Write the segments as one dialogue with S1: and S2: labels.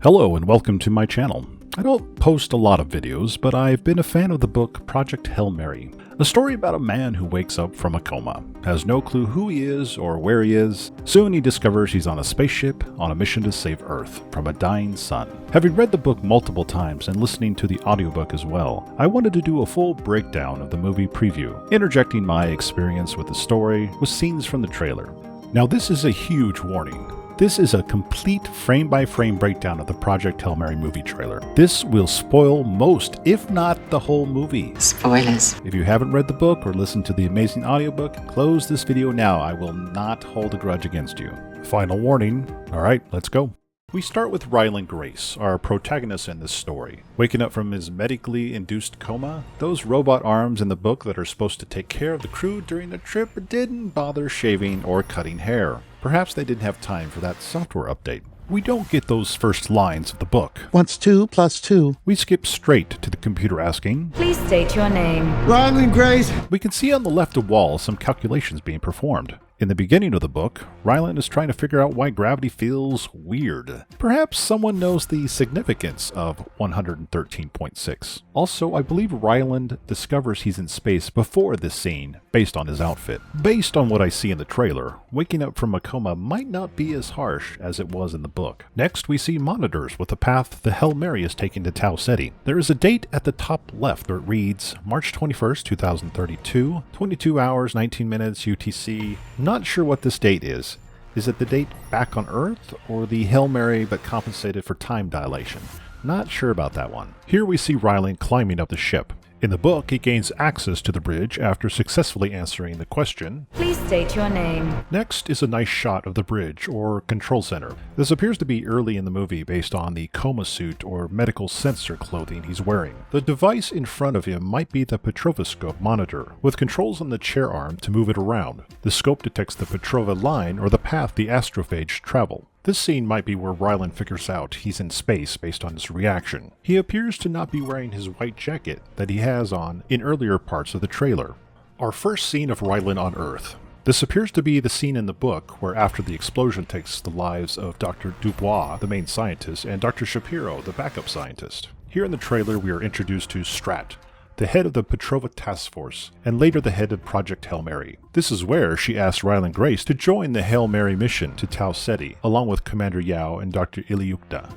S1: Hello and welcome to my channel. I don't post a lot of videos, but I've been a fan of the book ProjectHailMary, a story about a man who wakes up from a coma, has no clue who he is or where he is. Soon he discovers he's on a spaceship on a mission to save Earth from a dying sun. Having read the book multiple times and listening to the audiobook as well, I wanted to do a full breakdown of the movie preview, interjecting my experience with the story with scenes from the trailer. Now this is a huge warning. This is a complete frame-by-frame breakdown of the ProjectHailMary movie trailer. This will spoil most, if not the whole movie.
S2: Spoilers.
S1: If you haven't read the book or listened to the amazing audiobook, close this video now. I will not hold a grudge against you. Final warning. Alright, let's go. We start with Ryland Grace, our protagonist in this story. Waking up from his medically induced coma, those robot arms in the book that are supposed to take care of the crew during the trip didn't bother shaving or cutting hair. Perhaps they didn't have time for that software update. We don't get those first lines of the book.
S3: What's 2 plus 2?
S1: We skip straight to the computer asking,
S4: "Please state your name."
S3: Ryland Grace!
S1: We can see on the left of wall some calculations being performed. In the beginning of the book, Ryland is trying to figure out why gravity feels weird. Perhaps someone knows the significance of 113.6. Also, I believe Ryland discovers he's in space before this scene, based on his outfit. Based on what I see in the trailer, waking up from a coma might not be as harsh as it was in the book. Next, we see monitors with the path the Hail-Mary is taking to Tau Ceti. There is a date at the top left where it reads March 21st, 2032, 22 hours, 19 minutes UTC. Not sure what this date is. Is it the date back on Earth, or the Hail-Mary but compensated for time dilation? Not sure about that one. Here we see Ryland climbing up the ship. In the book, he gains access to the bridge after successfully answering the question,
S4: "Please state your name."
S1: Next is a nice shot of the bridge, or control center. This appears to be early in the movie based on the coma suit or medical sensor clothing he's wearing. The device in front of him might be the Petrovoscope monitor, with controls on the chair arm to move it around. The scope detects the Petrova line or the path the astrophage travel. This scene might be where Ryland figures out he's in space based on his reaction. He appears to not be wearing his white jacket that he has on in earlier parts of the trailer. Our first scene of Ryland on Earth. This appears to be the scene in the book where after the explosion takes the lives of Dr. Dubois, the main scientist, and Dr. Shapiro, the backup scientist. Here in the trailer we are introduced to Strat, the head of the Petrova Task Force, and later the head of ProjectHailMary. This is where she asked Ryland Grace to join the Hail-Mary mission to Tau Ceti, along with Commander Yao and Dr. Ilyukta.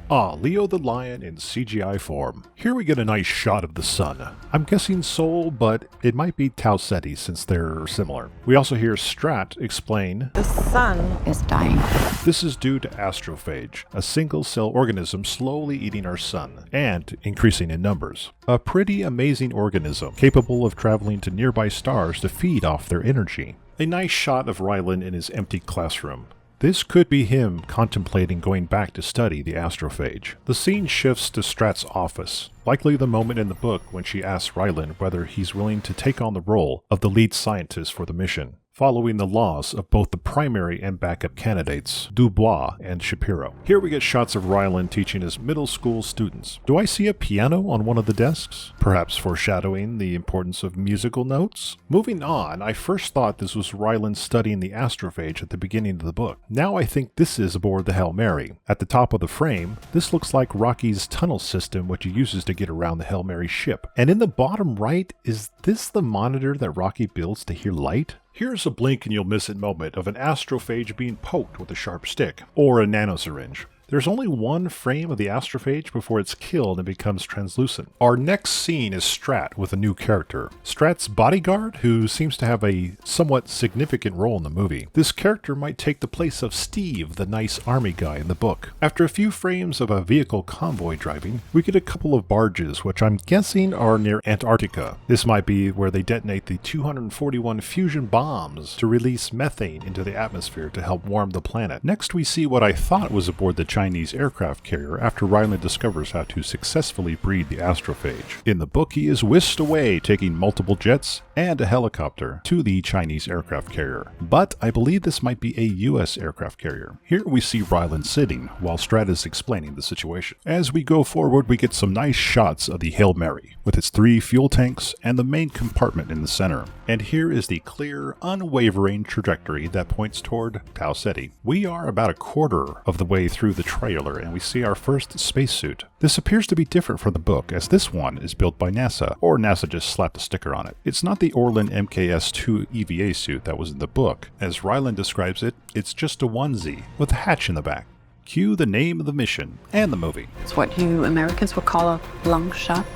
S1: Leo the Lion in CGI form. Here we get a nice shot of the sun. I'm guessing Seoul, but it might be Tau Ceti since they're similar. We also hear Strat explain,
S2: The sun is dying.
S1: this is due to astrophage, a single-cell organism slowly eating our sun, and increasing in numbers. A pretty amazing organism, capable of traveling to nearby stars to feed off their energy. A nice shot of Ryland in his empty classroom. This could be him contemplating going back to study the astrophage. The scene shifts to Strat's office, likely the moment in the book when she asks Ryland whether he's willing to take on the role of the lead scientist for the mission, following the loss of both the primary and backup candidates, Dubois and Shapiro. Here we get shots of Ryland teaching his middle school students. Do I see a piano on one of the desks? Perhaps foreshadowing the importance of musical notes? Moving on, I first thought this was Ryland studying the astrophage at the beginning of the book. Now I think this is aboard the Hail-Mary. At the top of the frame, this looks like Rocky's tunnel system which he uses to get around the Hail-Mary ship. And in the bottom right, is this the monitor that Rocky builds to hear light? Here's a blink and you'll miss it moment of an astrophage being poked with a sharp stick, or a nanosyringe. There's only one frame of the astrophage before it's killed and becomes translucent. Our next scene is Strat with a new character. Strat's bodyguard, who seems to have a somewhat significant role in the movie. This character might take the place of Steve, the nice army guy in the book. After a few frames of a vehicle convoy driving, we get a couple of barges, which I'm guessing are near Antarctica. This might be where they detonate the 241 fusion bombs to release methane into the atmosphere to help warm the planet. Next we see what I thought was aboard the Chinese aircraft carrier after Ryland discovers how to successfully breed the astrophage. In the book, he is whisked away, taking multiple jets and a helicopter to the Chinese aircraft carrier. But I believe this might be a US aircraft carrier. Here we see Ryland sitting while Strat is explaining the situation. As we go forward, we get some nice shots of the Hail-Mary with its 3 fuel tanks and the main compartment in the center. And here is the clear, unwavering trajectory that points toward Tau Ceti. We are about a quarter of the way through the trailer and we see our first spacesuit. This appears to be different from the book, as this one is built by NASA, or NASA just slapped a sticker on it. It's not the Orlan MKS-2 EVA suit that was in the book. As Ryland describes it, it's just a onesie with a hatch in the back. Cue the name of the mission and the movie.
S5: It's what you Americans would call a long shot.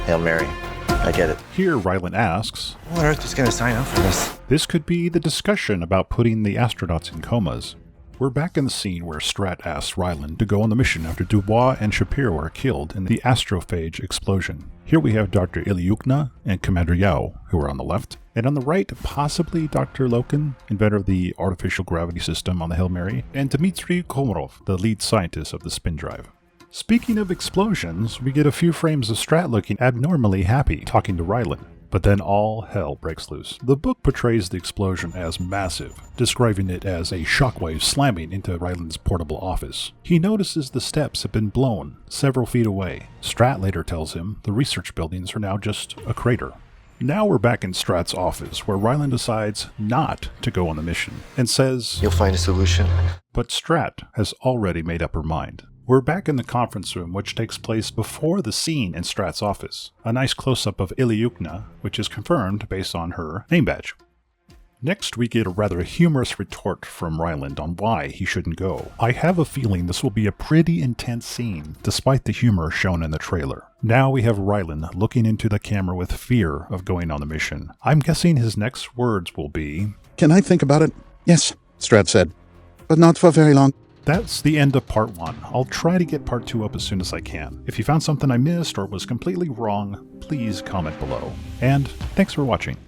S6: Hail Mary. I get it.
S1: Here, Ryland asks,
S6: Who on earth is going to sign up for this?
S1: this could be the discussion about putting the astronauts in comas. We're back in the scene where Strat asks Ryland to go on the mission after Dubois and Shapiro are killed in the astrophage explosion. Here we have Dr. Ilyukna and Commander Yao, who are on the left, and on the right, possibly Dr. Loken, inventor of the artificial gravity system on the Hail Mary, and Dmitry Komarov, the lead scientist of the spin drive. Speaking of explosions, we get a few frames of Strat looking abnormally happy, talking to Ryland. But then all hell breaks loose. The book portrays the explosion as massive, describing it as a shockwave slamming into Ryland's portable office. He notices the steps have been blown several feet away. Strat later tells him the research buildings are now just a crater. Now we're back in Strat's office, where Ryland decides not to go on the mission, and says,
S6: You'll find a solution.
S1: but Strat has already made up her mind. We're back in the conference room, which takes place before the scene in Strat's office. A nice close-up of Ilyukna, which is confirmed based on her name badge. Next, we get a rather humorous retort from Ryland on why he shouldn't go. I have a feeling this will be a pretty intense scene, despite the humor shown in the trailer. Now we have Ryland looking into the camera with fear of going on the mission. I'm guessing his next words will be,
S3: Can I think about it? Yes, Strat said. But not for very long.
S1: That's the end of part 1. I'll try to get part 2 up as soon as I can. If you found something I missed or was completely wrong, please comment below. And thanks for watching.